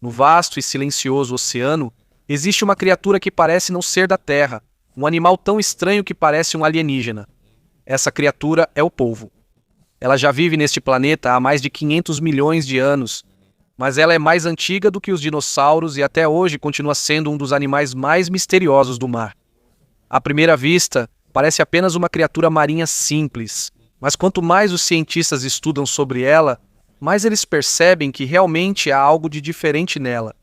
No vasto e silencioso oceano, existe uma criatura que parece não ser da Terra, um animal tão estranho que parece um alienígena. Essa criatura é o polvo. Ela já vive neste planeta há mais de 500 milhões de anos, mas ela é mais antiga do que os dinossauros e até hoje continua sendo um dos animais mais misteriosos do mar. À primeira vista, parece apenas uma criatura marinha simples, mas quanto mais os cientistas estudam sobre ela, mais eles percebem que realmente há algo de diferente nela.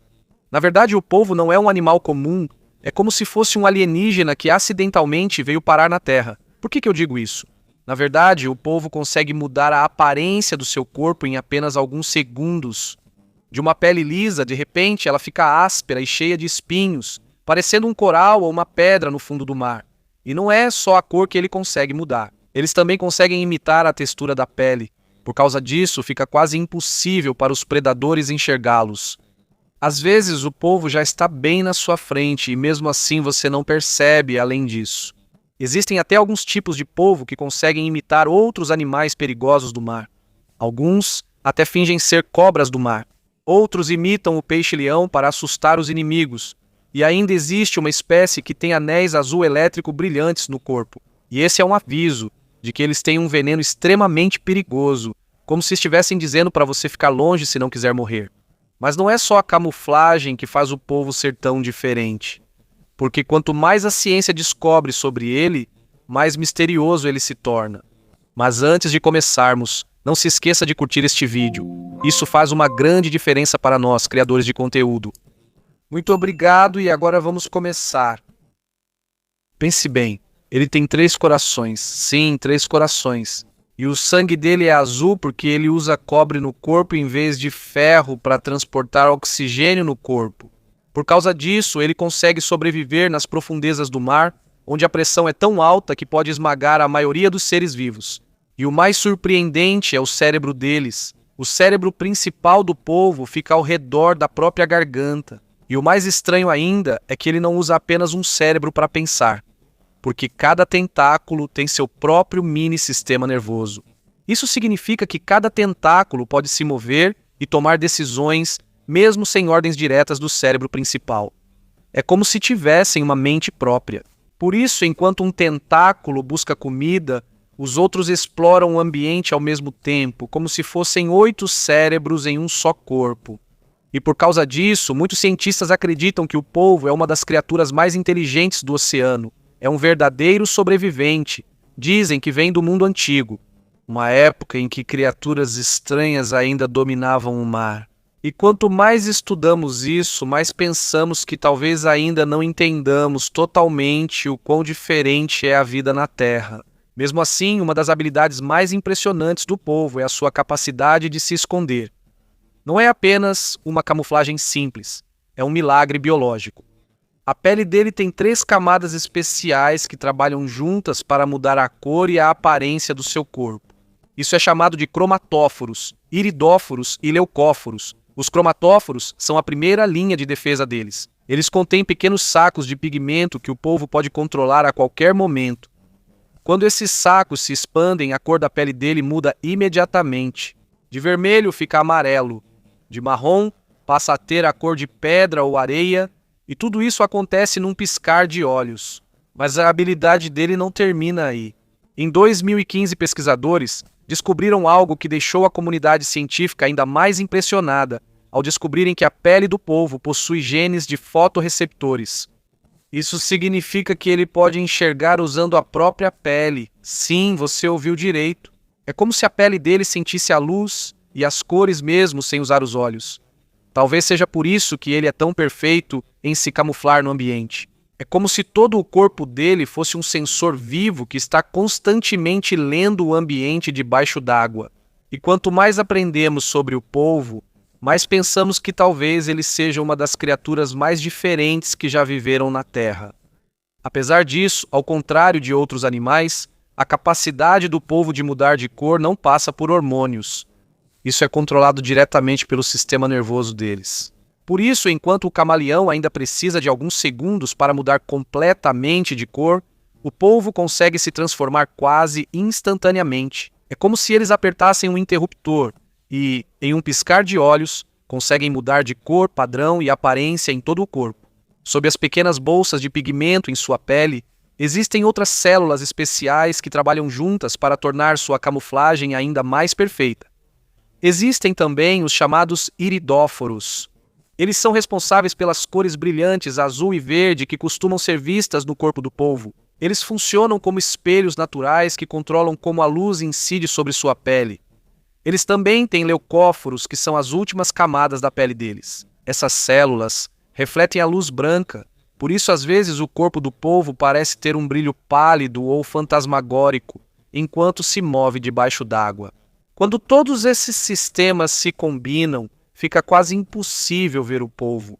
Na verdade, o polvo não é um animal comum, é como se fosse um alienígena que acidentalmente veio parar na Terra. Por que eu digo isso? Na verdade, o polvo consegue mudar a aparência do seu corpo em apenas alguns segundos. De uma pele lisa, de repente, ela fica áspera e cheia de espinhos, parecendo um coral ou uma pedra no fundo do mar. E não é só a cor que ele consegue mudar. Eles também conseguem imitar a textura da pele. Por causa disso, fica quase impossível para os predadores enxergá-los. Às vezes, o polvo já está bem na sua frente e mesmo assim você não percebe além disso. Existem até alguns tipos de polvo que conseguem imitar outros animais perigosos do mar. Alguns até fingem ser cobras do mar. Outros imitam o peixe-leão para assustar os inimigos. E ainda existe uma espécie que tem anéis azul elétrico brilhantes no corpo. E esse é um aviso de que eles têm um veneno extremamente perigoso, como se estivessem dizendo para você ficar longe se não quiser morrer. Mas não é só a camuflagem que faz o polvo ser tão diferente. Porque quanto mais a ciência descobre sobre ele, mais misterioso ele se torna. Mas antes de começarmos, não se esqueça de curtir este vídeo. Isso faz uma grande diferença para nós, criadores de conteúdo. Muito obrigado e agora vamos começar. Pense bem, ele tem 3 corações. Sim, 3 corações. E o sangue dele é azul porque ele usa cobre no corpo em vez de ferro para transportar oxigênio no corpo. Por causa disso, ele consegue sobreviver nas profundezas do mar, onde a pressão é tão alta que pode esmagar a maioria dos seres vivos. E o mais surpreendente é o cérebro deles. O cérebro principal do polvo fica ao redor da própria garganta. E o mais estranho ainda é que ele não usa apenas um cérebro para pensar, porque cada tentáculo tem seu próprio mini sistema nervoso. Isso significa que cada tentáculo pode se mover e tomar decisões mesmo sem ordens diretas do cérebro principal. É como se tivessem uma mente própria. Por isso, enquanto um tentáculo busca comida, os outros exploram o ambiente ao mesmo tempo, como se fossem 8 cérebros em um só corpo. E por causa disso, muitos cientistas acreditam que o polvo é uma das criaturas mais inteligentes do oceano. É um verdadeiro sobrevivente. Dizem que vem do mundo antigo, uma época em que criaturas estranhas ainda dominavam o mar. E quanto mais estudamos isso, mais pensamos que talvez ainda não entendamos totalmente o quão diferente é a vida na Terra. Mesmo assim, uma das habilidades mais impressionantes do polvo é a sua capacidade de se esconder. Não é apenas uma camuflagem simples, é um milagre biológico. A pele dele tem 3 camadas especiais que trabalham juntas para mudar a cor e a aparência do seu corpo. Isso é chamado de cromatóforos, iridóforos e leucóforos. Os cromatóforos são a primeira linha de defesa deles. Eles contêm pequenos sacos de pigmento que o polvo pode controlar a qualquer momento. Quando esses sacos se expandem, a cor da pele dele muda imediatamente. De vermelho fica amarelo, de marrom passa a ter a cor de pedra ou areia, e tudo isso acontece num piscar de olhos. Mas a habilidade dele não termina aí. Em 2015, pesquisadores descobriram algo que deixou a comunidade científica ainda mais impressionada ao descobrirem que a pele do polvo possui genes de fotorreceptores. Isso significa que ele pode enxergar usando a própria pele. Sim, você ouviu direito. É como se a pele dele sentisse a luz e as cores mesmo sem usar os olhos. Talvez seja por isso que ele é tão perfeito em se camuflar no ambiente. É como se todo o corpo dele fosse um sensor vivo que está constantemente lendo o ambiente debaixo d'água. E quanto mais aprendemos sobre o polvo, mais pensamos que talvez ele seja uma das criaturas mais diferentes que já viveram na Terra. Apesar disso, ao contrário de outros animais, a capacidade do polvo de mudar de cor não passa por hormônios. Isso é controlado diretamente pelo sistema nervoso deles. Por isso, enquanto o camaleão ainda precisa de alguns segundos para mudar completamente de cor, o polvo consegue se transformar quase instantaneamente. É como se eles apertassem um interruptor e, em um piscar de olhos, conseguem mudar de cor, padrão e aparência em todo o corpo. Sob as pequenas bolsas de pigmento em sua pele, existem outras células especiais que trabalham juntas para tornar sua camuflagem ainda mais perfeita. Existem também os chamados iridóforos. Eles são responsáveis pelas cores brilhantes azul e verde que costumam ser vistas no corpo do polvo. Eles funcionam como espelhos naturais que controlam como a luz incide sobre sua pele. Eles também têm leucóforos, que são as últimas camadas da pele deles. Essas células refletem a luz branca, por isso às vezes o corpo do polvo parece ter um brilho pálido ou fantasmagórico enquanto se move debaixo d'água. Quando todos esses sistemas se combinam, fica quase impossível ver o polvo.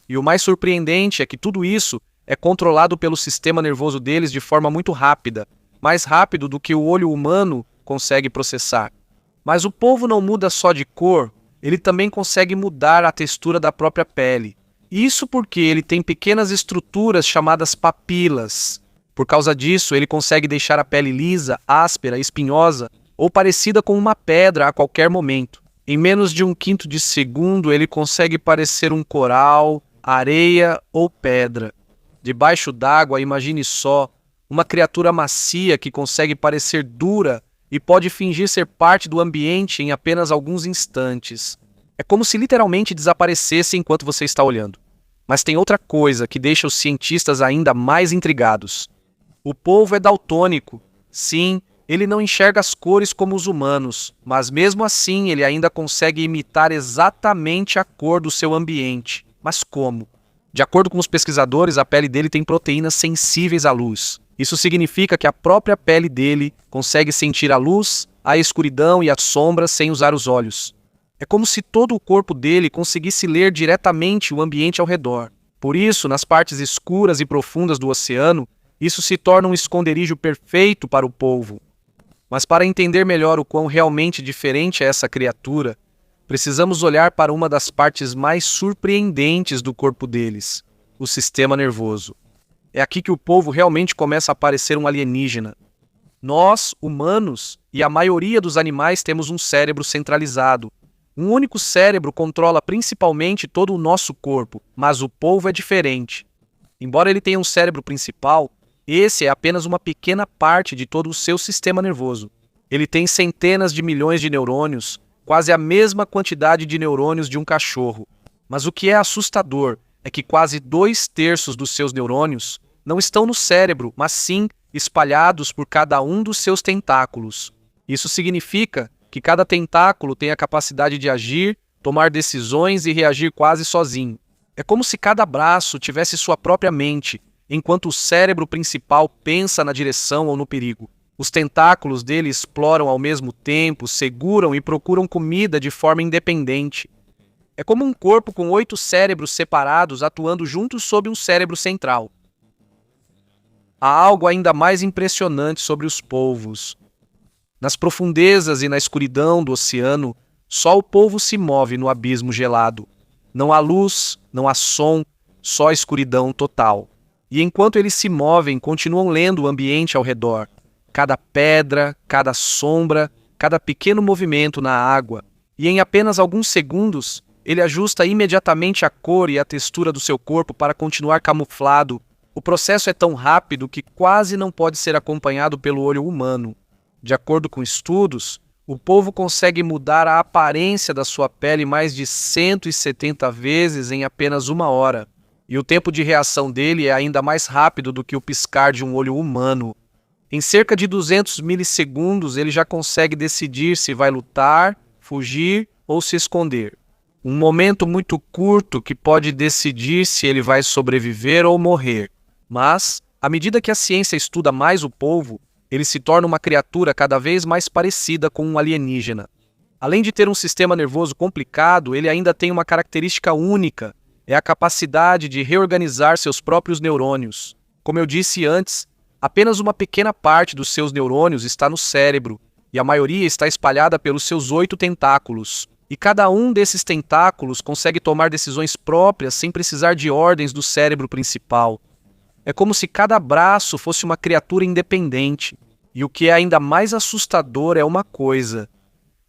E o mais surpreendente é que tudo isso é controlado pelo sistema nervoso deles de forma muito rápida, mais rápido do que o olho humano consegue processar. Mas o polvo não muda só de cor, ele também consegue mudar a textura da própria pele. Isso porque ele tem pequenas estruturas chamadas papilas. Por causa disso, ele consegue deixar a pele lisa, áspera, espinhosa ou parecida com uma pedra a qualquer momento. Em menos de 1/5 de segundo, ele consegue parecer um coral, areia ou pedra. Debaixo d'água, imagine só, uma criatura macia que consegue parecer dura e pode fingir ser parte do ambiente em apenas alguns instantes. É como se literalmente desaparecesse enquanto você está olhando. Mas tem outra coisa que deixa os cientistas ainda mais intrigados. O polvo é daltônico. Sim, ele não enxerga as cores como os humanos, mas mesmo assim ele ainda consegue imitar exatamente a cor do seu ambiente. Mas como? De acordo com os pesquisadores, a pele dele tem proteínas sensíveis à luz. Isso significa que a própria pele dele consegue sentir a luz, a escuridão e a sombra sem usar os olhos. É como se todo o corpo dele conseguisse ler diretamente o ambiente ao redor. Por isso, nas partes escuras e profundas do oceano, isso se torna um esconderijo perfeito para o polvo. Mas para entender melhor o quão realmente diferente é essa criatura, precisamos olhar para uma das partes mais surpreendentes do corpo deles, o sistema nervoso. É aqui que o polvo realmente começa a parecer um alienígena. Nós, humanos, e a maioria dos animais temos um cérebro centralizado. Um único cérebro controla principalmente todo o nosso corpo, mas o polvo é diferente. Embora ele tenha um cérebro principal, esse é apenas uma pequena parte de todo o seu sistema nervoso. Ele tem centenas de milhões de neurônios, quase a mesma quantidade de neurônios de um cachorro. Mas o que é assustador é que quase 2/3 dos seus neurônios não estão no cérebro, mas sim espalhados por cada um dos seus tentáculos. Isso significa que cada tentáculo tem a capacidade de agir, tomar decisões e reagir quase sozinho. É como se cada braço tivesse sua própria mente, enquanto o cérebro principal pensa na direção ou no perigo. Os tentáculos dele exploram ao mesmo tempo, seguram e procuram comida de forma independente. É como um corpo com 8 cérebros separados atuando juntos sob um cérebro central. Há algo ainda mais impressionante sobre os polvos. Nas profundezas e na escuridão do oceano, só o polvo se move no abismo gelado. Não há luz, não há som, só escuridão total. E enquanto eles se movem, continuam lendo o ambiente ao redor. Cada pedra, cada sombra, cada pequeno movimento na água. E em apenas alguns segundos, ele ajusta imediatamente a cor e a textura do seu corpo para continuar camuflado. O processo é tão rápido que quase não pode ser acompanhado pelo olho humano. De acordo com estudos, o polvo consegue mudar a aparência da sua pele mais de 170 vezes em apenas 1 hora. E o tempo de reação dele é ainda mais rápido do que o piscar de um olho humano. Em cerca de 200 milissegundos, ele já consegue decidir se vai lutar, fugir ou se esconder. Um momento muito curto que pode decidir se ele vai sobreviver ou morrer. Mas, à medida que a ciência estuda mais o polvo, ele se torna uma criatura cada vez mais parecida com um alienígena. Além de ter um sistema nervoso complicado, ele ainda tem uma característica única. É a capacidade de reorganizar seus próprios neurônios. Como eu disse antes, apenas uma pequena parte dos seus neurônios está no cérebro, e a maioria está espalhada pelos seus 8 tentáculos. E cada um desses tentáculos consegue tomar decisões próprias sem precisar de ordens do cérebro principal. É como se cada braço fosse uma criatura independente. E o que é ainda mais assustador é uma coisa.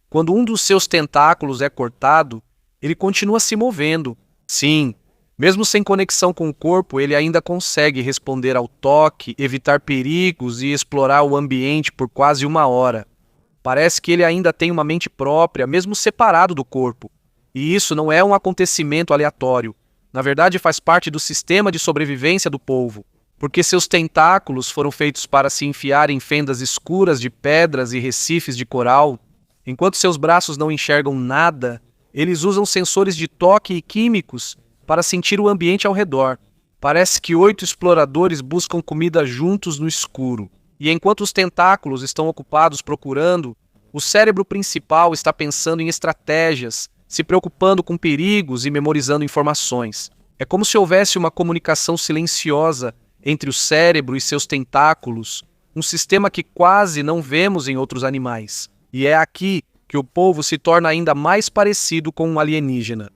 Quando um dos seus tentáculos é cortado, Ele continua se movendo. Sim, mesmo sem conexão com o corpo, ele ainda consegue responder ao toque, evitar perigos e explorar o ambiente por quase uma hora. Parece que ele ainda tem uma mente própria, mesmo separado do corpo. E isso não é um acontecimento aleatório. Na verdade, faz parte do sistema de sobrevivência do polvo, porque seus tentáculos foram feitos para se enfiar em fendas escuras de pedras e recifes de coral. Enquanto seus braços não enxergam nada, eles usam sensores de toque e químicos para sentir o ambiente ao redor. Parece que 8 exploradores buscam comida juntos no escuro. E enquanto os tentáculos estão ocupados procurando, o cérebro principal está pensando em estratégias, se preocupando com perigos e memorizando informações. É como se houvesse uma comunicação silenciosa entre o cérebro e seus tentáculos, um sistema que quase não vemos em outros animais. E é aqui que o polvo se torna ainda mais parecido com um alienígena.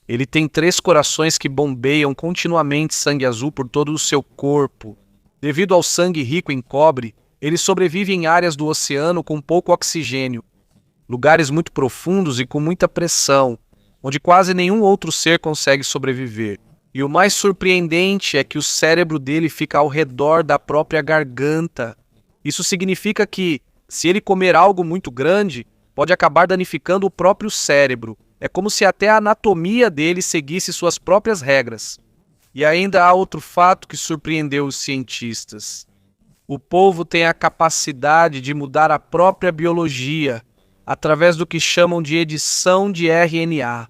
Ele tem 3 corações que bombeiam continuamente sangue azul por todo o seu corpo. Devido ao sangue rico em cobre, ele sobrevive em áreas do oceano com pouco oxigênio, lugares muito profundos e com muita pressão, onde quase nenhum outro ser consegue sobreviver. E o mais surpreendente é que o cérebro dele fica ao redor da própria garganta. Isso significa que, se ele comer algo muito grande, pode acabar danificando o próprio cérebro. É como se até a anatomia dele seguisse suas próprias regras. E ainda há outro fato que surpreendeu os cientistas. O polvo tem a capacidade de mudar a própria biologia através do que chamam de edição de RNA.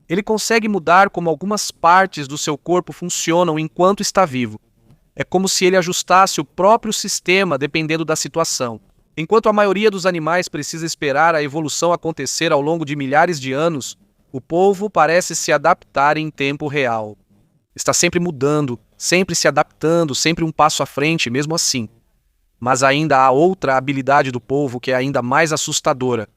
Ele consegue mudar como algumas partes do seu corpo funcionam enquanto está vivo. É como se ele ajustasse o próprio sistema dependendo da situação. Enquanto a maioria dos animais precisa esperar a evolução acontecer ao longo de milhares de anos, o polvo parece se adaptar em tempo real. Está sempre mudando, sempre se adaptando, sempre um passo à frente, mesmo assim. Mas ainda há outra habilidade do polvo que é ainda mais assustadora.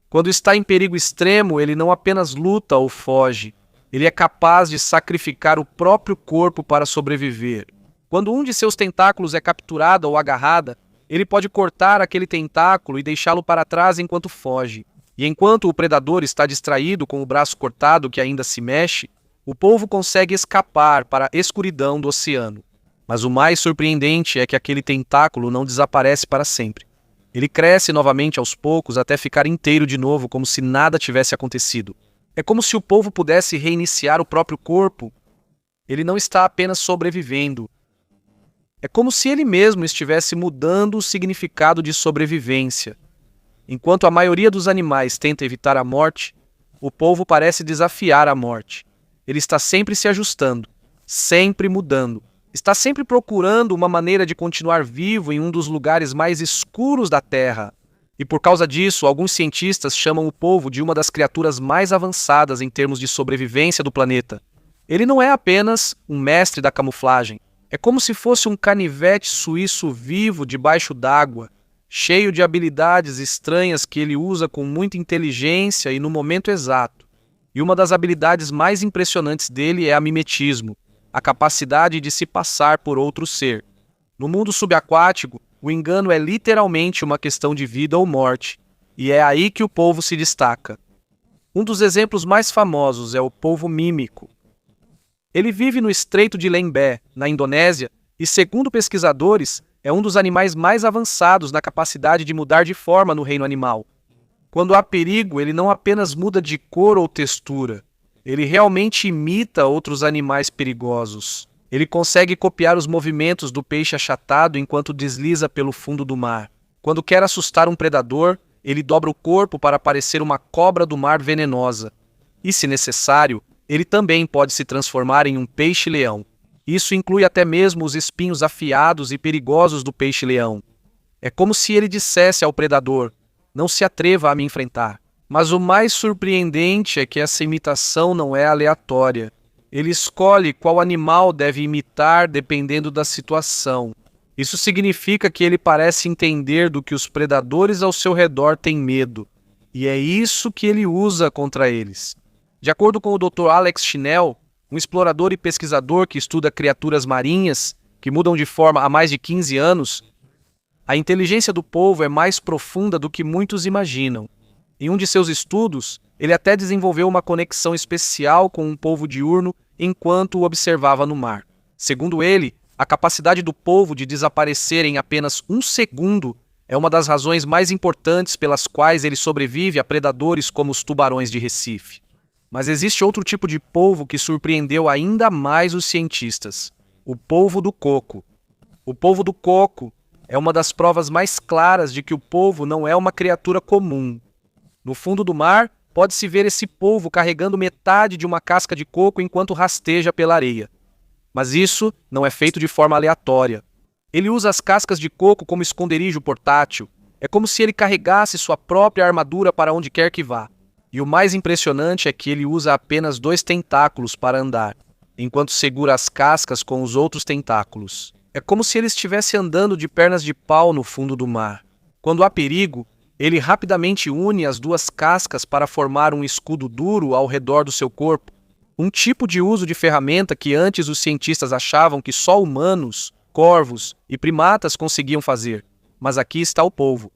Quando está em perigo extremo, ele não apenas luta ou foge, ele é capaz de sacrificar o próprio corpo para sobreviver. Quando um de seus tentáculos é capturado ou agarrada, ele pode cortar aquele tentáculo e deixá-lo para trás enquanto foge. E enquanto o predador está distraído com o braço cortado que ainda se mexe, o polvo consegue escapar para a escuridão do oceano. Mas o mais surpreendente é que aquele tentáculo não desaparece para sempre. Ele cresce novamente aos poucos até ficar inteiro de novo, como se nada tivesse acontecido. É como se o polvo pudesse reiniciar o próprio corpo. Ele não está apenas sobrevivendo. É como se ele mesmo estivesse mudando o significado de sobrevivência. Enquanto a maioria dos animais tenta evitar a morte, o polvo parece desafiar a morte. Ele está sempre se ajustando, sempre mudando. Está sempre procurando uma maneira de continuar vivo em um dos lugares mais escuros da Terra. E por causa disso, alguns cientistas chamam o polvo de uma das criaturas mais avançadas em termos de sobrevivência do planeta. Ele não é apenas um mestre da camuflagem. É como se fosse um canivete suíço vivo debaixo d'água, cheio de habilidades estranhas que ele usa com muita inteligência e no momento exato. E uma das habilidades mais impressionantes dele é a mimetismo, a capacidade de se passar por outro ser. No mundo subaquático, o engano é literalmente uma questão de vida ou morte, e é aí que o polvo se destaca. Um dos exemplos mais famosos é o polvo mímico. Ele vive no Estreito de Lembé, na Indonésia, e, segundo pesquisadores, é um dos animais mais avançados na capacidade de mudar de forma no reino animal. Quando há perigo, ele não apenas muda de cor ou textura, ele realmente imita outros animais perigosos. Ele consegue copiar os movimentos do peixe achatado enquanto desliza pelo fundo do mar. Quando quer assustar um predador, ele dobra o corpo para parecer uma cobra do mar venenosa. E, se necessário, ele também pode se transformar em um peixe-leão. Isso inclui até mesmo os espinhos afiados e perigosos do peixe-leão. É como se ele dissesse ao predador: "Não se atreva a me enfrentar." Mas o mais surpreendente é que essa imitação não é aleatória. Ele escolhe qual animal deve imitar dependendo da situação. Isso significa que ele parece entender do que os predadores ao seu redor têm medo. E é isso que ele usa contra eles. De acordo com o Dr. Alex Schnell, um explorador e pesquisador que estuda criaturas marinhas que mudam de forma há mais de 15 anos, a inteligência do polvo é mais profunda do que muitos imaginam. Em um de seus estudos, Ele até desenvolveu uma conexão especial com um polvo diurno enquanto o observava no mar. Segundo ele, a capacidade do polvo de desaparecer em apenas um segundo é uma das razões mais importantes pelas quais ele sobrevive a predadores como os tubarões de Recife. Mas existe outro tipo de polvo que surpreendeu ainda mais os cientistas: o polvo do coco. O polvo do coco é uma das provas mais claras de que o polvo não é uma criatura comum. No fundo do mar, pode-se ver esse polvo carregando metade de uma casca de coco enquanto rasteja pela areia. Mas isso não é feito de forma aleatória. Ele usa as cascas de coco como esconderijo portátil. É como se ele carregasse sua própria armadura para onde quer que vá. E o mais impressionante é que ele usa apenas 2 tentáculos para andar, enquanto segura as cascas com os outros tentáculos. É como se ele estivesse andando de pernas de pau no fundo do mar. Quando há perigo, ele rapidamente une as 2 cascas para formar um escudo duro ao redor do seu corpo. Um tipo de uso de ferramenta que antes os cientistas achavam que só humanos, corvos e primatas conseguiam fazer. Mas aqui está o polvo.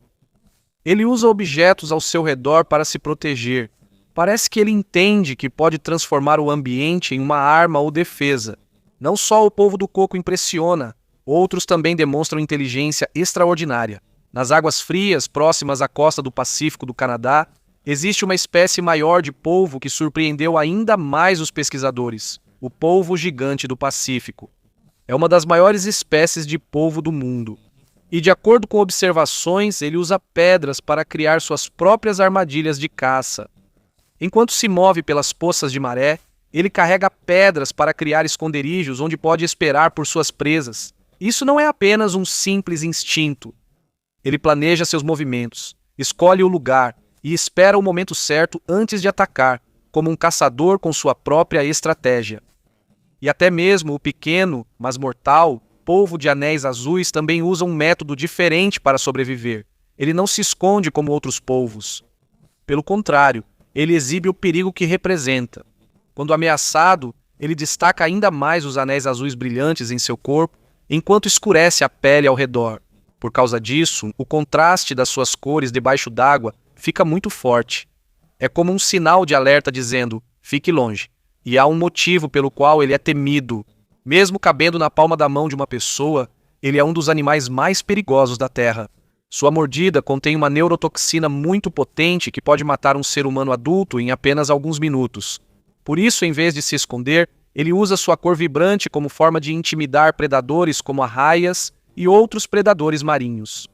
Ele usa objetos ao seu redor para se proteger. Parece que ele entende que pode transformar o ambiente em uma arma ou defesa. Não só o polvo do coco impressiona, outros também demonstram inteligência extraordinária. Nas águas frias, próximas à costa do Pacífico do Canadá, existe uma espécie maior de polvo que surpreendeu ainda mais os pesquisadores: o polvo gigante do Pacífico. É uma das maiores espécies de polvo do mundo. E, de acordo com observações, ele usa pedras para criar suas próprias armadilhas de caça. Enquanto se move pelas poças de maré, ele carrega pedras para criar esconderijos onde pode esperar por suas presas. Isso não é apenas um simples instinto. Ele planeja seus movimentos, escolhe o lugar e espera o momento certo antes de atacar, como um caçador com sua própria estratégia. E até mesmo o pequeno, mas mortal, polvo de anéis azuis também usa um método diferente para sobreviver. Ele não se esconde como outros polvos. Pelo contrário, ele exibe o perigo que representa. Quando ameaçado, ele destaca ainda mais os anéis azuis brilhantes em seu corpo, enquanto escurece a pele ao redor. Por causa disso, o contraste das suas cores debaixo d'água fica muito forte. É como um sinal de alerta dizendo: fique longe. E há um motivo pelo qual ele é temido. Mesmo cabendo na palma da mão de uma pessoa, ele é um dos animais mais perigosos da Terra. Sua mordida contém uma neurotoxina muito potente que pode matar um ser humano adulto em apenas alguns minutos. Por isso, em vez de se esconder, ele usa sua cor vibrante como forma de intimidar predadores como arraias e outros predadores marinhos.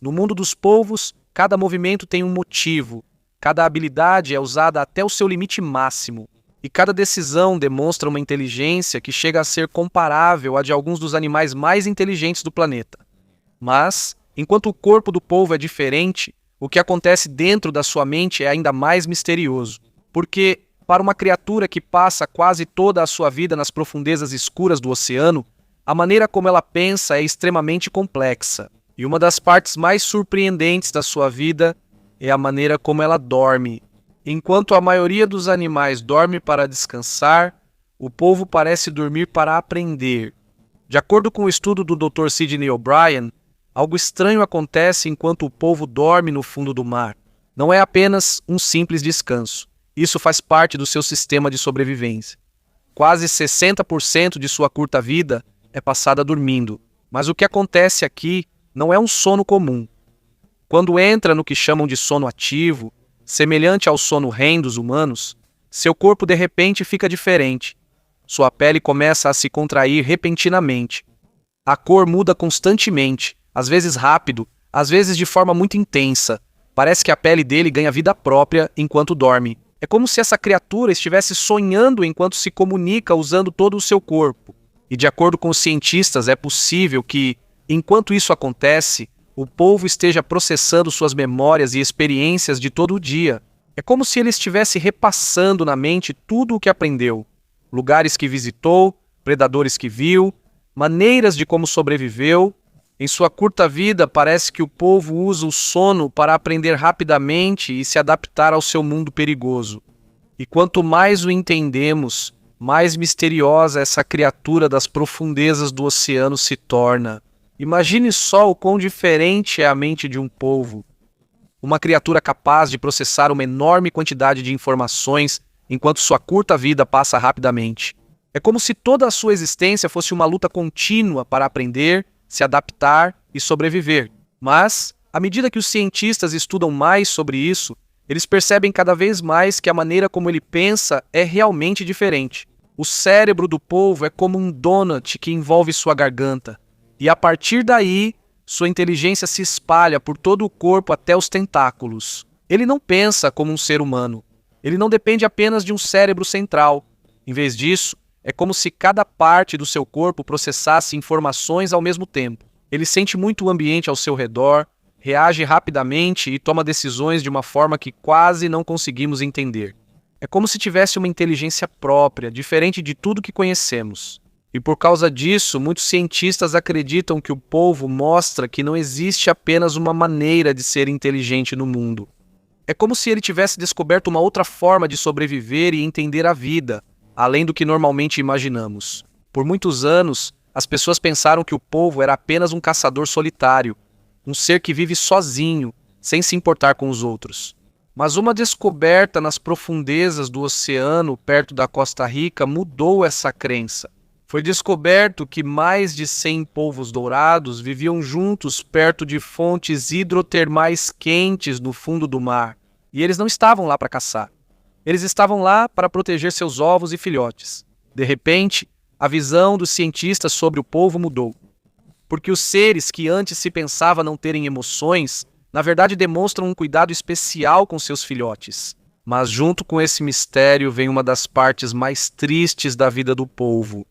No mundo dos polvos, cada movimento tem um motivo, cada habilidade é usada até o seu limite máximo, e cada decisão demonstra uma inteligência que chega a ser comparável à de alguns dos animais mais inteligentes do planeta. Mas, enquanto o corpo do polvo é diferente, o que acontece dentro da sua mente é ainda mais misterioso, porque, para uma criatura que passa quase toda a sua vida nas profundezas escuras do oceano, a maneira como ela pensa é extremamente complexa, e uma das partes mais surpreendentes da sua vida é a maneira como ela dorme. Enquanto a maioria dos animais dorme para descansar, o polvo parece dormir para aprender. De acordo com o estudo do Dr. Sidney O'Brien, algo estranho acontece enquanto o polvo dorme no fundo do mar. Não é apenas um simples descanso. Isso faz parte do seu sistema de sobrevivência. Quase 60% de sua curta vida é passada dormindo. Mas o que acontece aqui não é um sono comum. Quando entra no que chamam de sono ativo, semelhante ao sono REM dos humanos, seu corpo de repente fica diferente. Sua pele começa a se contrair repentinamente. A cor muda constantemente, às vezes rápido, às vezes de forma muito intensa. Parece que a pele dele ganha vida própria enquanto dorme. É como se essa criatura estivesse sonhando enquanto se comunica usando todo o seu corpo. E de acordo com os cientistas, é possível que, enquanto isso acontece, o polvo esteja processando suas memórias e experiências de todo o dia. É como se ele estivesse repassando na mente tudo o que aprendeu. Lugares que visitou, predadores que viu, maneiras de como sobreviveu. Em sua curta vida, parece que o polvo usa o sono para aprender rapidamente e se adaptar ao seu mundo perigoso. E quanto mais o entendemos, mais misteriosa essa criatura das profundezas do oceano se torna. Imagine só o quão diferente é a mente de um polvo. uma criatura capaz de processar uma enorme quantidade de informações enquanto sua curta vida passa rapidamente. É como se toda a sua existência fosse uma luta contínua para aprender, se adaptar e sobreviver. Mas, à medida que os cientistas estudam mais sobre isso, eles percebem cada vez mais que a maneira como ele pensa é realmente diferente. O cérebro do polvo é como um donut que envolve sua garganta, e a partir daí, sua inteligência se espalha por todo o corpo até os tentáculos. Ele não pensa como um ser humano. Ele não depende apenas de um cérebro central. Em vez disso, é como se cada parte do seu corpo processasse informações ao mesmo tempo. Ele sente muito o ambiente ao seu redor, reage rapidamente e toma decisões de uma forma que quase não conseguimos entender. É como se tivesse uma inteligência própria, diferente de tudo que conhecemos. E por causa disso, muitos cientistas acreditam que o polvo mostra que não existe apenas uma maneira de ser inteligente no mundo. É como se ele tivesse descoberto uma outra forma de sobreviver e entender a vida, além do que normalmente imaginamos. Por muitos anos, as pessoas pensaram que o polvo era apenas um caçador solitário, um ser que vive sozinho, sem se importar com os outros. Mas uma descoberta nas profundezas do oceano, perto da Costa Rica, mudou essa crença. Foi descoberto que mais de 100 polvos dourados viviam juntos perto de fontes hidrotermais quentes no fundo do mar. E eles não estavam lá para caçar. Eles estavam lá para proteger seus ovos e filhotes. De repente, a visão dos cientistas sobre o polvo mudou. Porque os seres que antes se pensava não terem emoções, na verdade demonstram um cuidado especial com seus filhotes. Mas junto com esse mistério vem uma das partes mais tristes da vida do polvo.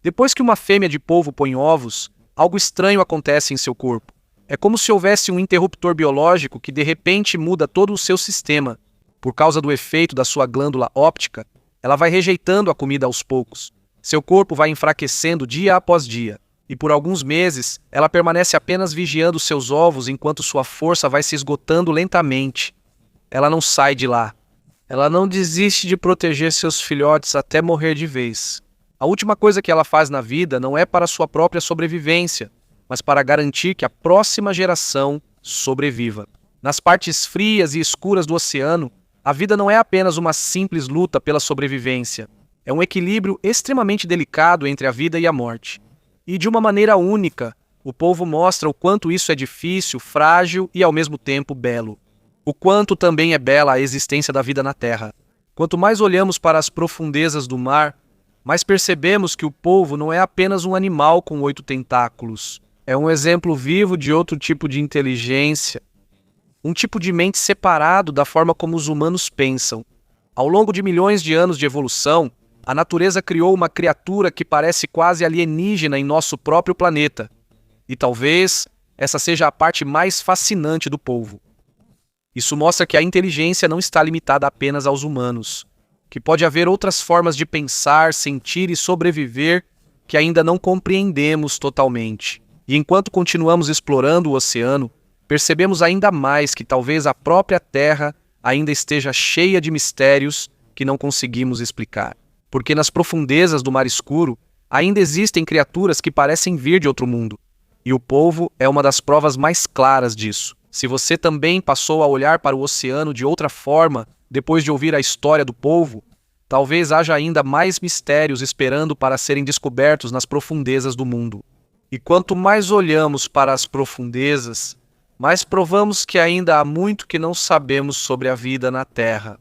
Depois que uma fêmea de polvo põe ovos, algo estranho acontece em seu corpo. É como se houvesse um interruptor biológico que de repente muda todo o seu sistema. Por causa do efeito da sua glândula óptica, ela vai rejeitando a comida aos poucos. Seu corpo vai enfraquecendo dia após dia. E por alguns meses, ela permanece apenas vigiando seus ovos enquanto sua força vai se esgotando lentamente. Ela não sai de lá. Ela não desiste de proteger seus filhotes até morrer de vez. A última coisa que ela faz na vida não é para sua própria sobrevivência, mas para garantir que a próxima geração sobreviva. Nas partes frias e escuras do oceano, a vida não é apenas uma simples luta pela sobrevivência. É um equilíbrio extremamente delicado entre a vida e a morte. E de uma maneira única, o polvo mostra o quanto isso é difícil, frágil e ao mesmo tempo belo. O quanto também é bela a existência da vida na Terra. Quanto mais olhamos para as profundezas do mar, mas percebemos que o polvo não é apenas um animal com 8 tentáculos. É um exemplo vivo de outro tipo de inteligência, um tipo de mente separado da forma como os humanos pensam. Ao longo de milhões de anos de evolução, a natureza criou uma criatura que parece quase alienígena em nosso próprio planeta. E talvez essa seja a parte mais fascinante do polvo. Isso mostra que a inteligência não está limitada apenas aos humanos, que pode haver outras formas de pensar, sentir e sobreviver que ainda não compreendemos totalmente. E enquanto continuamos explorando o oceano, percebemos ainda mais que talvez a própria Terra ainda esteja cheia de mistérios que não conseguimos explicar. Porque nas profundezas do mar escuro ainda existem criaturas que parecem vir de outro mundo. E o polvo é uma das provas mais claras disso. Se você também passou a olhar para o oceano de outra forma, depois de ouvir a história do polvo, talvez haja ainda mais mistérios esperando para serem descobertos nas profundezas do mundo. E quanto mais olhamos para as profundezas, mais provamos que ainda há muito que não sabemos sobre a vida na Terra.